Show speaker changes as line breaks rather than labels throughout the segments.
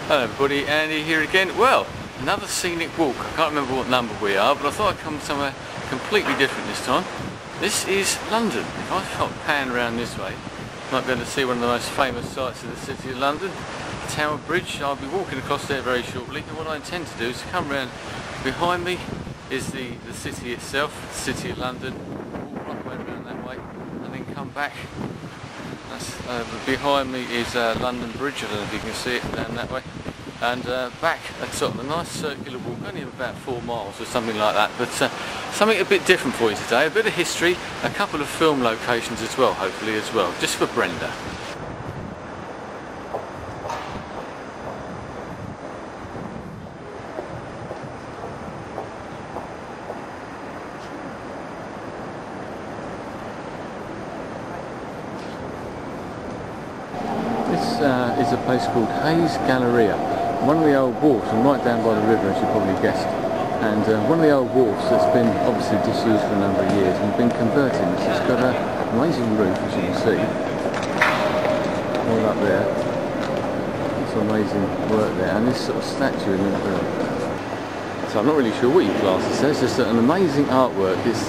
Hello everybody, Andy here again. Well, another scenic walk. I can't remember what number we are, but I thought I'd come somewhere completely different this time. This is London. If I pan around this way, you might be able to see one of the most famous sights of the city of London, Tower Bridge. I'll be walking across there very shortly, and what I intend to do is to come around. Behind me is the city itself, the city of London. Walk right the way around that way, and then come back. Behind me is London Bridge. I don't know if you can see it down that way, and back at sort of a nice circular walk, only about 4 miles or something like that, but something a bit different for you today, a bit of history, a couple of film locations as well, hopefully as well, just for Brenda. This is a place called Hayes Galleria, one of the old wharfs, and right down by the river, as you probably guessed. And one of the old wharfs that's been obviously disused for a number of years and been converted. It's got an amazing roof, as you can see, all up there. It's amazing work there, and this sort of statue in the middle. So I'm not really sure what you class this as. It's just an amazing artwork. It's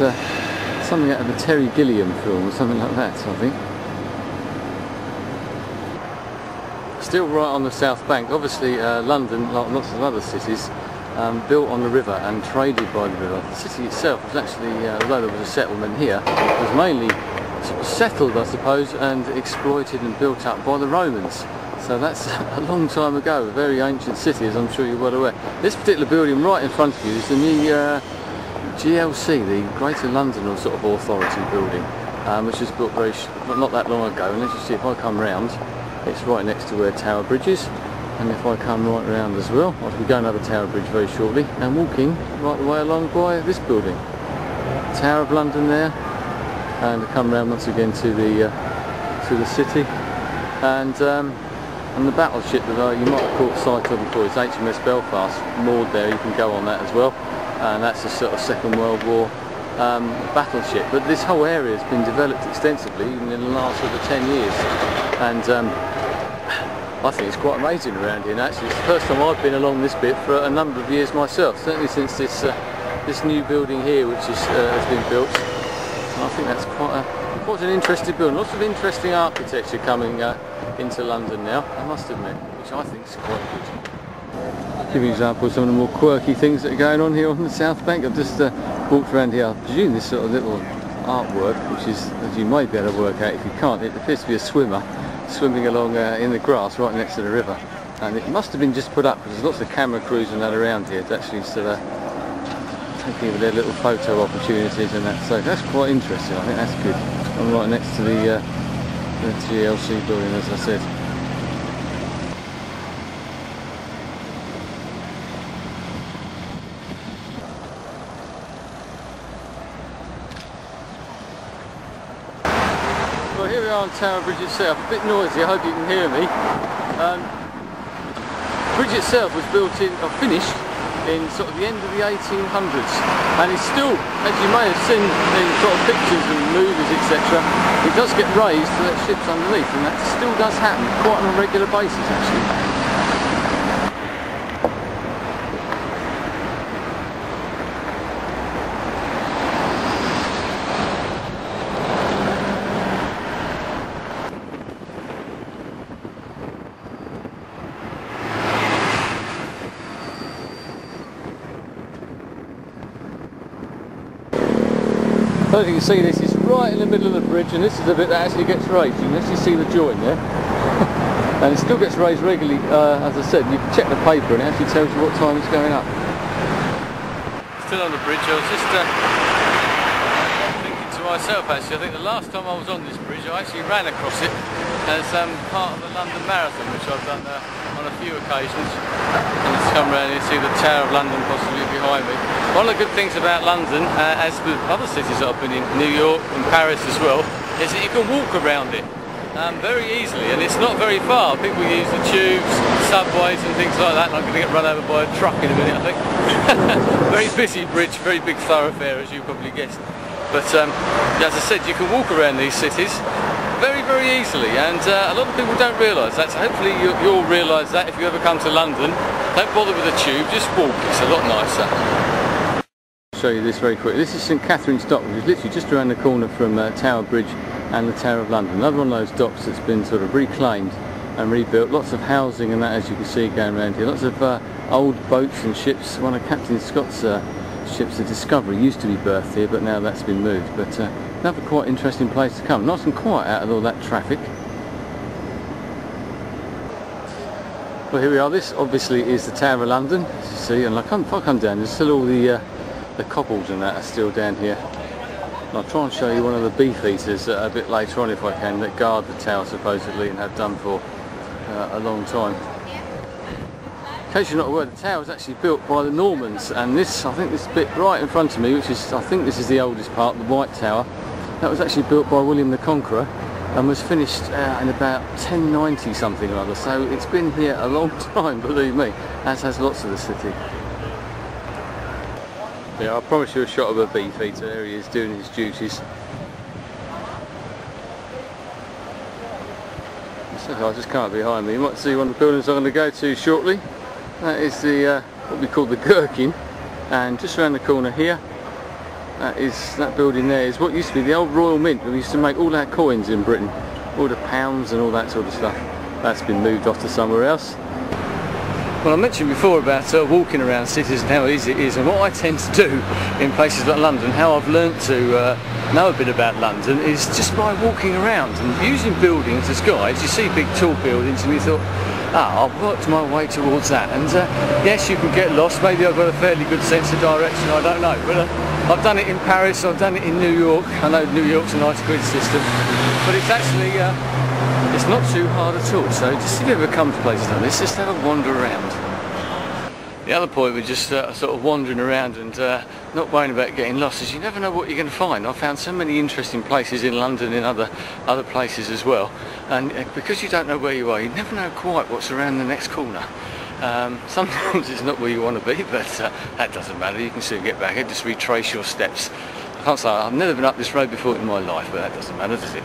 something out of a Terry Gilliam film or something like that, I think. Still right on the south bank. Obviously London, like lots of other cities, built on the river and traded by the river. The city itself was actually, although there was a settlement here, was mainly sort of settled, I suppose, and exploited and built up by the Romans. So that's a long time ago, a very ancient city, as I'm sure you're well aware. This particular building right in front of you is the new GLC, the Greater London sort of Authority building, which was built not that long ago. And let's just see if I come round. It's right next to where Tower Bridge is, and if I come right round as well, I'll be going over Tower Bridge very shortly and walking right the way along by this building, Tower of London there, and I come round once again to the city, and the battleship that you might have caught sight of before is HMS Belfast, moored there. You can go on that as well, and that's a sort of Second World War battleship. But this whole area has been developed extensively even in the last sort of 10 years, and I think it's quite amazing around here. And actually, it's the first time I've been along this bit for a number of years myself. Certainly since this new building here, which has been built. And I think that's quite an interesting building. Lots of interesting architecture coming into London now, I must admit, which I think is quite good. Give you an example of some of the more quirky things that are going on here on the south bank. I've just walked around here. I presume this sort of little artwork, which is, as you may be able to work out, if you can't, it appears to be a swimmer swimming along in the grass right next to the river, and it must have been just put up because there's lots of camera crews and that around here to actually sort of taking their little photo opportunities and that, so that's quite interesting. I think that's good. I'm right next to the GLC building, as I said. Well, here we are on Tower Bridge itself, a bit noisy, I hope you can hear me. The bridge itself was built in, or finished, in sort of the end of the 1800s, and it's still, as you may have seen in sort of pictures and movies, etc., it does get raised so that ships underneath, and that still does happen quite on a regular basis actually. So as you can see, this is right in the middle of the bridge, and this is the bit that actually gets raised. You can actually see the join there. And it still gets raised regularly, as I said. You can check the paper and it actually tells you what time it's going up. Still on the bridge, I was just thinking to myself actually, I think the last time I was on this bridge I actually ran across it as part of the London Marathon, which I've done on a few occasions. And let's come around here and see the Tower of London possibly behind me. One of the good things about London, as with other cities I've been in, New York and Paris as well, is that you can walk around it very easily, and it's not very far. People use the tubes, subways and things like that. I'm going to get run over by a truck in a minute, I think. Very busy bridge, very big thoroughfare, as you probably guessed. But as I said, you can walk around these cities very, very easily, and a lot of people don't realise that, so hopefully you'll realise that if you ever come to London. Don't bother with a tube, just walk, it's a lot nicer. I'll show you this very quickly. This is St Catherine's Dock, which is literally just around the corner from Tower Bridge and the Tower of London. Another one of those docks that's been sort of reclaimed and rebuilt. Lots of housing and that, as you can see, going around here. Lots of old boats and ships. One of Captain Scott's ships, the Discovery, used to be berthed here, but now that's been moved. But another quite interesting place to come. Nice and quiet out of all that traffic. Well, here we are. This obviously is the Tower of London, as you see. And if I come down, there's still all the cobbles and that are still down here. And I'll try and show you one of the beefeaters a bit later on if I can, that guard the tower supposedly and have done for a long time. In case you're not aware, the tower was actually built by the Normans, and this, I think this bit right in front of me, which is, I think this is the oldest part, the White Tower, that was actually built by William the Conqueror and was finished in about 1090 something or other, so it's been here a long time, believe me, as has lots of the city. Yeah, I promise you a shot of a beefeater. There he is doing his duties. So I'll just come up behind me. You might see one of the buildings I'm going to go to shortly. That is the what we call the Gherkin, and just around the corner here, that building there is what used to be the old Royal Mint. We used to make all our coins in Britain, all the pounds and all that sort of stuff. That's been moved off to somewhere else. Well, I mentioned before about walking around cities and how easy it is, and what I tend to do in places like London, how I've learnt to know a bit about London, is just by walking around and using buildings as guides. You see big tall buildings and you thought, I've worked my way towards that, and yes, you can get lost. Maybe I've got a fairly good sense of direction, I don't know, but I've done it in Paris, I've done it in New York. I know New York's a nice grid system, but it's actually it's not too hard at all. So just if you ever come to places like this, just have a wander around. The other point with just sort of wandering around and not worrying about getting lost is you never know what you're going to find. I've found so many interesting places in London, in other places as well, and because you don't know where you are, you never know quite what's around the next corner. Sometimes it's not where you want to be, but that doesn't matter. You can soon get back and just retrace your steps. I can't say I've never been up this road before in my life, but that doesn't matter, does it?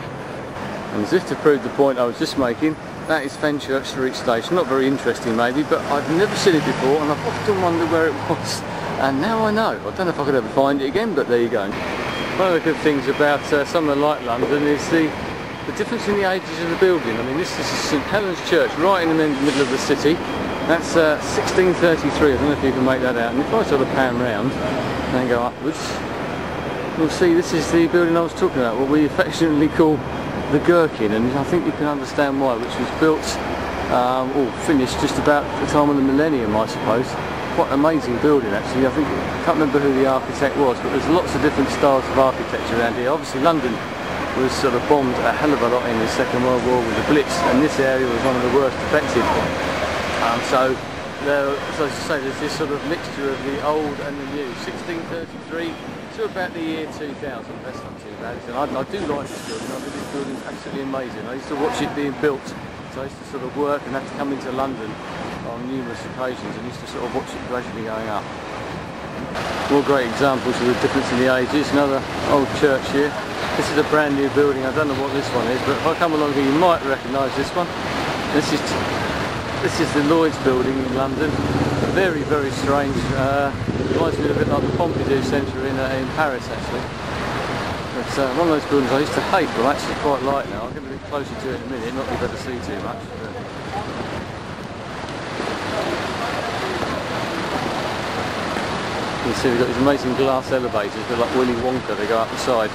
And as if to prove the point I was just making, that is Fenchurch Street Station. Not very interesting maybe, but I've never seen it before and I've often wondered where it was. And now I know. I don't know if I could ever find it again, but there you go. One of the good things about somewhere like London is the difference in the ages of the building. I mean, this is St Helen's Church, right in the middle of the city. That's 1633, I don't know if you can make that out. And if I sort of pan round and then go upwards, you'll see this is the building I was talking about, what we affectionately call the Gherkin, and I think you can understand why, which was built or finished just about the time of the millennium, I suppose. Quite an amazing building actually. I can't remember who the architect was, but there's lots of different styles of architecture around here. Obviously London was sort of bombed a hell of a lot in the Second World War with the Blitz, and this area was one of the worst affected. So there, as I say, there's this sort of mixture of the old and the new. 1633 to about the year 2000, that's not too bad. And I do like this building. I think this building's absolutely amazing. I used to watch it being built, so I used to sort of work and have to come into London on numerous occasions and used to sort of watch it gradually going up. More great examples of the difference in the ages. Another old church here. This is a brand new building. I don't know what this one is, but if I come along here you might recognise this one. This is the Lloyd's building in London. Very, very strange. Reminds me a bit like the Pompidou Centre in Paris actually. It's one of those buildings I used to hate, but I actually quite like now. I'll get a bit closer to it in a minute, not be able to see too much. You can see we've got these amazing glass elevators, they're like Willy Wonka, they go up the side.